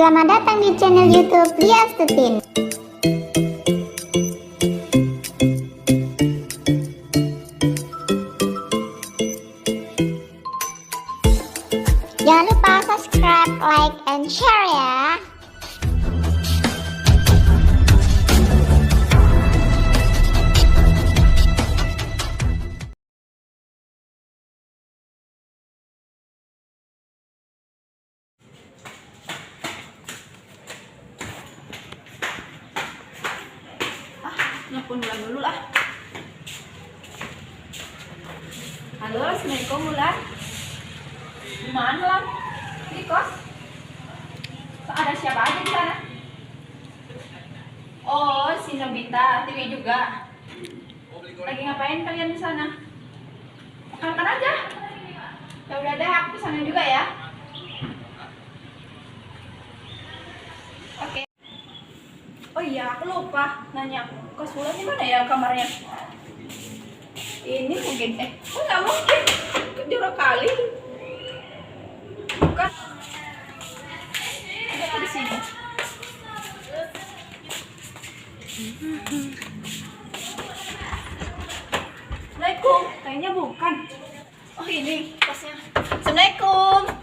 Selamat datang di channel YouTube Lia Stutin. Jangan lupa subscribe, like, and share ya. Nelfon Mulan dulu lah. Halo, Assalamualaikum Mulan. Di mana Mulan? Di kos? Ada siapa aja di sana? Oh, si Nobita, Tiwi juga. Lagi ngapain kalian di sana? Makan aja. Ya udah deh, aku di sana juga ya. Oke. Oh iya, aku lupa nanya kos Mulan di mana ya kamarnya? Ini mungkin oh nggak mungkin, jorok kali. Bukan. Ada di sini. Assalamualaikum, kayaknya bukan. Oh ini kosnya. Assalamualaikum.